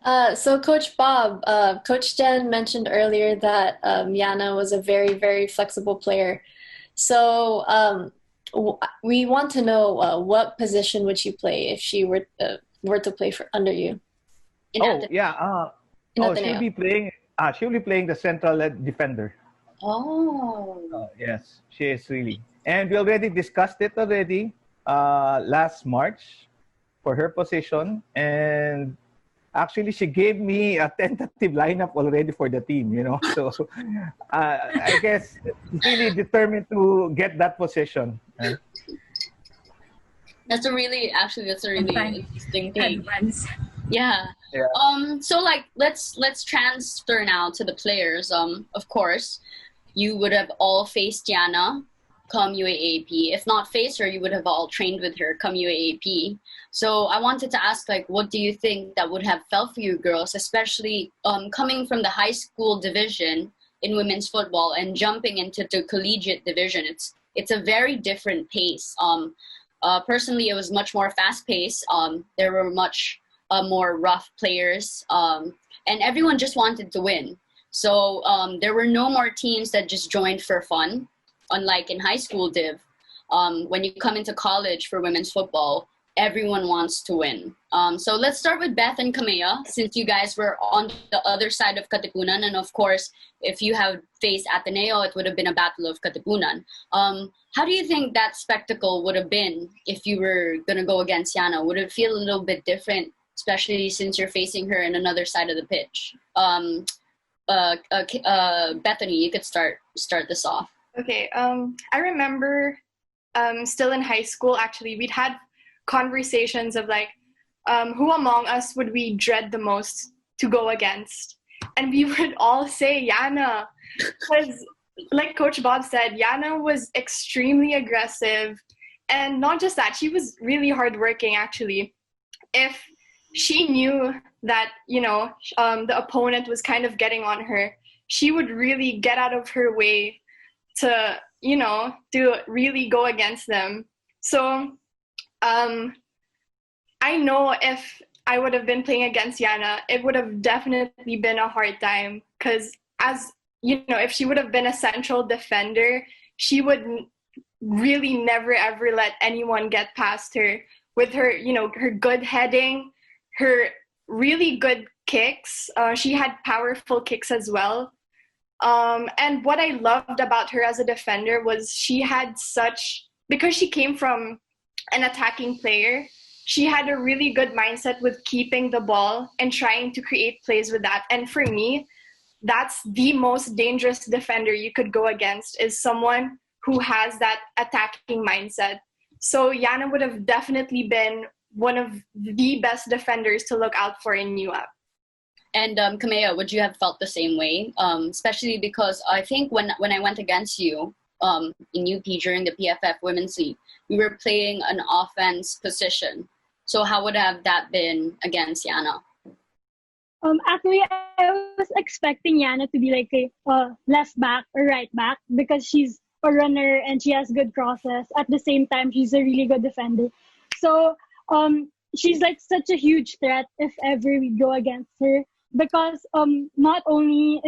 So Coach Bob, Coach Jen mentioned earlier that Yana was a very, very flexible player. So we want to know what position would you play if she were to play for under you in Oh, Aten yeah. in Ateneo? She'll be playing the central defender. Oh, Yes, she is really. And we already discussed it already last March for her position. And actually, she gave me a tentative lineup already for the team, you know. So I guess she's really determined to get that position. that's a really Advance. interesting thing. Advance. Yeah. Yeah. So like let's transfer now to the players. Of course, you would have all faced Yana come UAAP. If not faced her, you would have all trained with her come UAAP. So I wanted to ask, like, what do you think that would have felt for you girls, especially coming from the high school division in women's football and jumping into the collegiate division? It's a very different pace. Personally, it was much more fast paced. There were much more rough players, and everyone just wanted to win. So there were no more teams that just joined for fun, unlike in high school div. When you come into college for women's football, everyone wants to win. So let's start with Beth and Kamea, since you guys were on the other side of Katipunan. And of course, if you have faced Ateneo, it would have been a battle of Katipunan. How do you think that spectacle would have been if you were going to go against Yana? Would it feel a little bit different, especially since you're facing her in another side of the pitch? Bethany, you could start this off. Okay, I remember still in high school, actually, we'd had conversations of like, who among us would we dread the most to go against? And we would all say Yana, because like Coach Bob said, Yana was extremely aggressive. And not just that, she was really hardworking, actually. If she knew that, the opponent was kind of getting on her, she would really get out of her way to, to really go against them. So I know if I would have been playing against Yana, it would have definitely been a hard time because if she would have been a central defender, she would really never ever let anyone get past her with her, her good heading, her really good kicks. She had powerful kicks as well. And what I loved about her as a defender was because she came from an attacking player, she had a really good mindset with keeping the ball and trying to create plays with that. And for me, that's the most dangerous defender you could go against, is someone who has that attacking mindset. So Yana would have definitely been one of the best defenders to look out for in UAAP. And Kamea, would you have felt the same way? Especially because I think when I went against you in UP during the PFF Women's League, we were playing an offense position. So how would have that been against Yana? Actually, I was expecting Yana to be like a left back or right back because she's a runner and she has good crosses. At the same time, she's a really good defender. So she's like such a huge threat if ever we go against her, because not only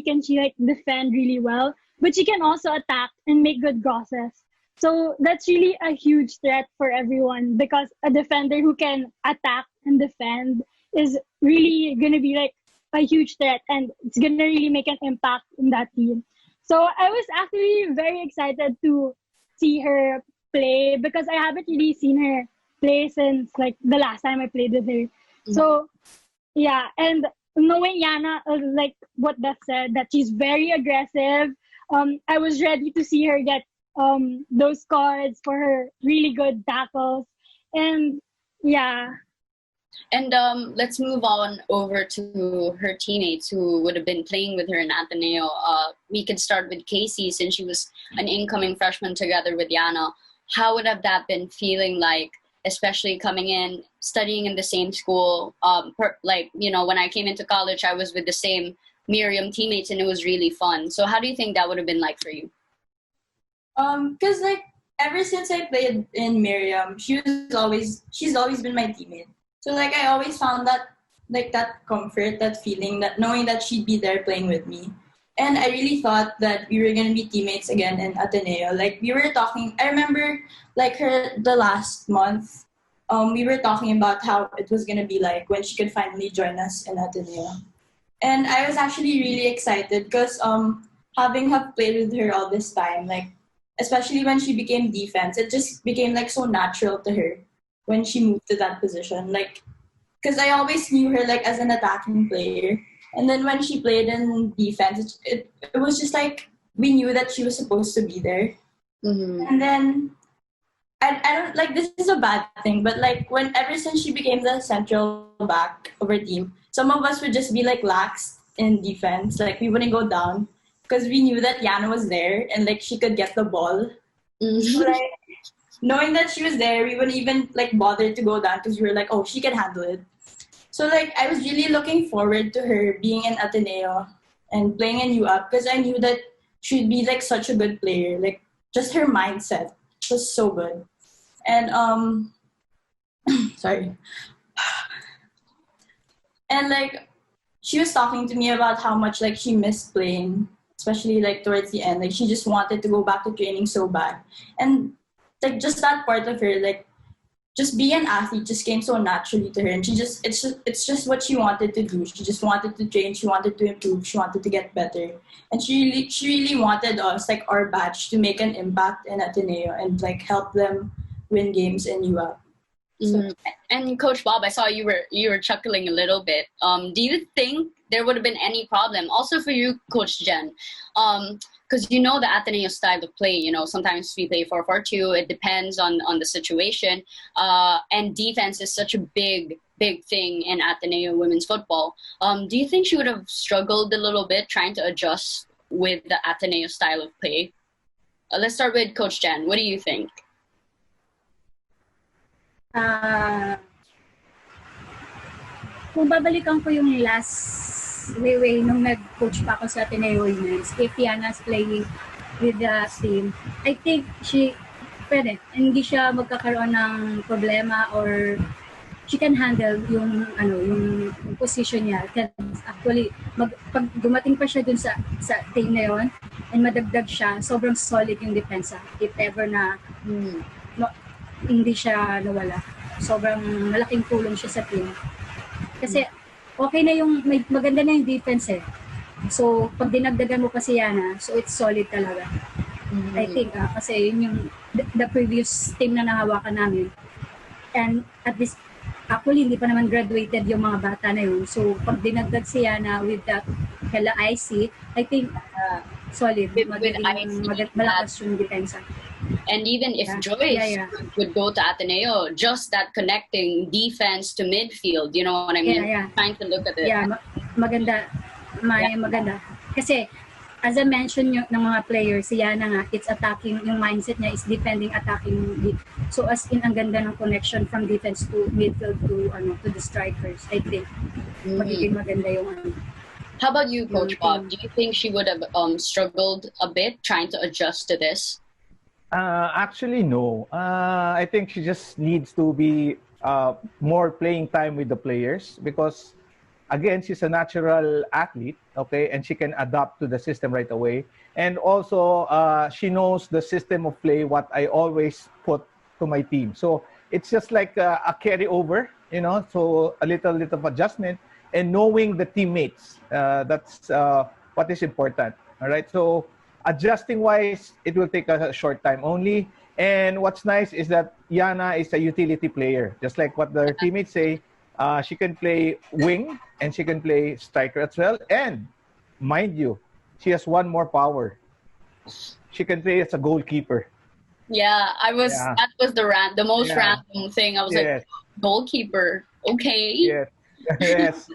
can she like defend really well, but she can also attack and make good crosses. So that's really a huge threat for everyone, because a defender who can attack and defend is really going to be like a huge threat, and it's going to really make an impact in that team. So I was actually very excited to see her play, because I haven't really seen her play since like the last time I played with her. Mm-hmm. So yeah, and knowing Yana, like what Beth said, that she's very aggressive, I was ready to see her get those cards for her really good tackles. And yeah. And let's move on over to her teammates who would have been playing with her in Ateneo. We could start with Casey, since she was an incoming freshman together with Yana. How would have that been feeling like, especially coming in, studying in the same school? When I came into college, I was with the same Miriam teammates, and it was really fun. So how do you think that would have been like for you? Because like ever since I played in Miriam, she's always been my teammate. So like I always found that like that comfort, that feeling, that knowing that she'd be there playing with me. And I really thought that we were gonna be teammates again in Ateneo. Like we were talking. I remember like the last month. We were talking about how it was gonna be like when she could finally join us in Ateneo. And I was actually really excited because having have played with her all this time, like especially when she became defense, it just became like so natural to her when she moved to that position. Like because I always knew her like as an attacking player, and then when she played in defense, it was just like we knew that she was supposed to be there. Mm-hmm. And then I don't like this is a bad thing, but like when ever since she became the central back of our team, some of us would just be like lax in defense, like we wouldn't go down because we knew that Yana was there and like she could get the ball. So Mm-hmm. like knowing that she was there, we wouldn't even like bother to go down because we were like, oh, she can handle it. So like I was really looking forward to her being in Ateneo and playing in UAAP because I knew that she'd be like such a good player. Like just her mindset was so good. And sorry. And like she was talking to me about how much like she missed playing, especially like towards the end. Like she just wanted to go back to training so bad. And like just that part of her, like just be an athlete just came so naturally to her, and it's just what she wanted to do. She just wanted to train, she wanted to improve, she wanted to get better, and she really wanted us, like our batch, to make an impact in Ateneo and like help them win games in UAP. So Mm-hmm. And Coach Bob, I saw you were chuckling a little bit. Do you think there would have been any problem? Also for you, Coach Jen, because you know the Ateneo style of play. You know, sometimes we play 4-4-2. It depends on the situation. And defense is such a big thing in Ateneo women's football. Do you think she would have struggled a little bit trying to adjust with the Ateneo style of play? Let's start with Coach Jen. What do you think? Ah, kung babalikan ko yung last way nung nag-coach pa ako sa Ateneo Women's, if Yana's playing with the team, I think pwede. Hindi siya magkakaroon ng problema, or she can handle yung position niya. Actually, pag dumating pa siya dun sa team na yun, and madagdag siya, sobrang solid yung depensa. If ever na hindi siya nawala. Sobrang malaking tulong siya sa team. Kasi okay na maganda na yung defense eh. So, pag dinagdagan mo pa si Yana, so it's solid talaga. I think, kasi yun yung the previous team na nahawakan namin. And at this, actually, hindi pa naman graduated yung mga bata na yun. So, pag dinagdag si Yana with that Hela IC, I think solid. Malakas yung depensa. And even if Joyce would go to Ateneo, just that connecting defense to midfield, you know what I mean? Trying to look at it. Yeah, maganda. Maganda. Kasi, as I mentioned ng mga players, si Yana nga, it's attacking, yung mindset niya is defending, attacking. So, as in, ang ganda ng connection from defense to midfield to the strikers, I think. Magiging maganda yung How about you, Coach Bob? Do you think she would have struggled a bit trying to adjust to this? Actually, no. I think she just needs to be more playing time with the players because, again, she's a natural athlete, okay, and she can adapt to the system right away. And also, she knows the system of play, what I always put to my team. So it's just like a carryover, you know, so a little of adjustment and knowing the teammates. That's what is important, all right? So adjusting wise, it will take a short time only. And what's nice is that Yana is a utility player. Just like what their teammates say, she can play wing and she can play striker as well. And mind you, she has one more power. She can play as a goalkeeper. Yeah, that was the most random thing. I was like, goalkeeper, okay. Yes, yes.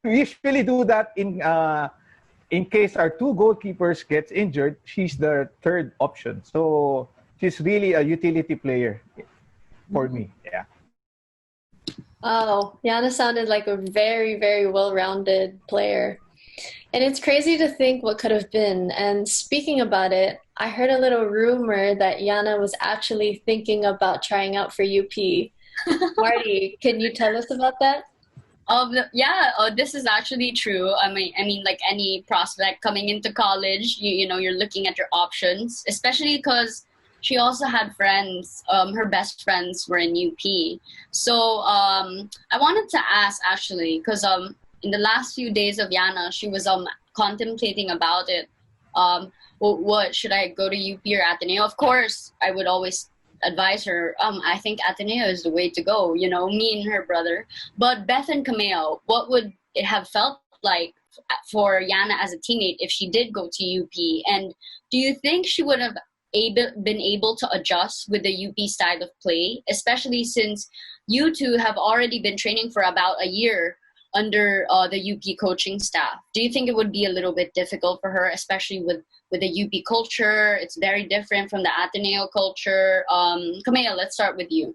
We usually do that in case our two goalkeepers gets injured, she's the third option. So she's really a utility player for me. Yeah. Oh, Yana sounded like a very, very well-rounded player. And it's crazy to think what could have been. And speaking about it, I heard a little rumor that Yana was actually thinking about trying out for UP. Marty, can you tell us about that? This is actually true. I mean, like any prospect coming into college, you know, you're looking at your options, especially because she also had friends. Her best friends were in UP. So I wanted to ask actually, because in the last few days of Yana, she was contemplating about it. What should I go to UP or Ateneo? Of course, I would always advise her, I think Ateneo is the way to go, you know, me and her brother. But Beth and Camille, what would it have felt like for Yana as a teammate if she did go to UP? And do you think she would have been able to adjust with the UP style of play, especially since you two have already been training for about a year under the UP coaching staff? Do you think it would be a little bit difficult for her, especially with the UP culture? It's very different from the Ateneo culture. Camille, let's start with you.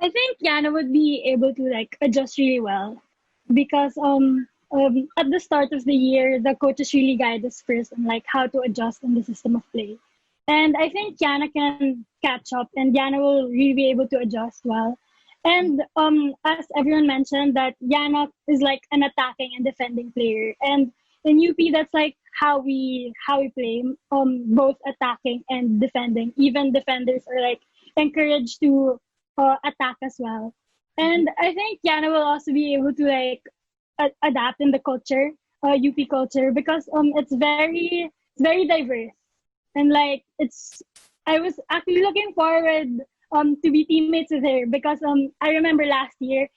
I think Yana would be able to like adjust really well because at the start of the year the coaches really guide us first on like how to adjust in the system of play. And I think Yana can catch up and Yana will really be able to adjust well. And as everyone mentioned, that Yana is like an attacking and defending player. And in UP, that's like how we play, both attacking and defending. Even defenders are like encouraged to attack as well. And I think Yana will also be able to like adapt in the culture, UP culture, because it's very diverse. And like I was actually looking forward to be teammates with her because I remember last year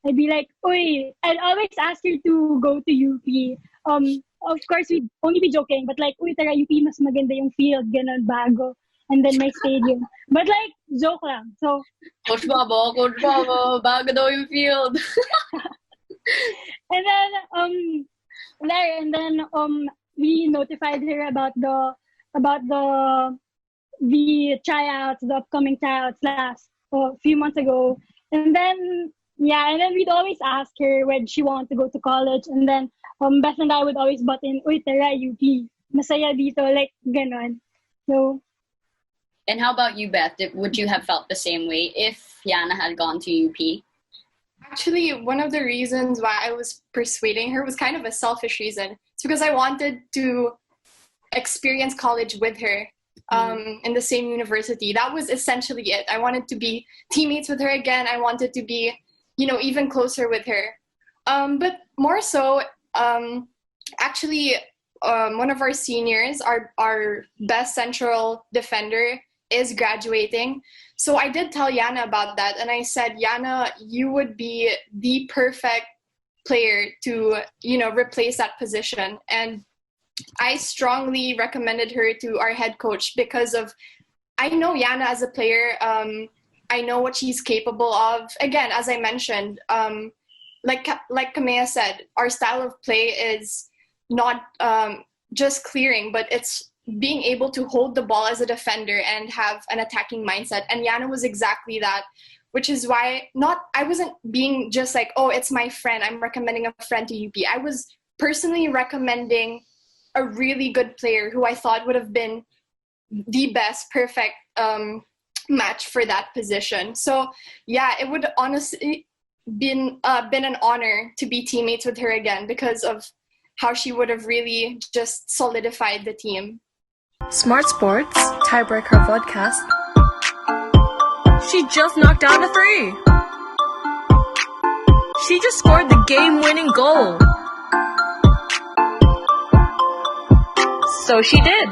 I'd be like, "Oy," I'd always ask her to go to UP. Of course we'd only be joking, but like, "Uy, tara UP mas maganda yung field, ganon bago." And then my stadium. But like joke lang. So Coach Babo, bago daw yung field. and then we notified her about the tryouts, the upcoming tryouts last a few months ago. And then we'd always ask her when she wanted to go to college. And then Beth and I would always butt in, "Uy, tara, UP. Masaya dito," like ganon. So. And how about you, Beth? Would you have felt the same way if Yana had gone to UP? Actually, one of the reasons why I was persuading her was kind of a selfish reason. It's because I wanted to experience college with her in the same university. That was essentially it. I wanted to be teammates with her again. I wanted to be, you know, even closer with her. But more so, actually, one of our seniors, our best central defender, is graduating. So I did tell Yana about that, and I said, "Yana, you would be the perfect player to, you know, replace that position." And I strongly recommended her to our head coach because I know Yana as a player. I know what she's capable of. Again, as I mentioned, like Kamea said, our style of play is not just clearing, but it's being able to hold the ball as a defender and have an attacking mindset. And Yana was exactly that, which is why I wasn't being just like, "Oh, it's my friend, I'm recommending a friend to UP." I was personally recommending a really good player who I thought would have been the best, perfect match for that position. So yeah, it would honestly been an honor to be teammates with her again because of how she would have really just solidified the team. Smart Sports, Tiebreaker Vodcast. She just knocked down a 3. She just scored the game-winning goal. So she did.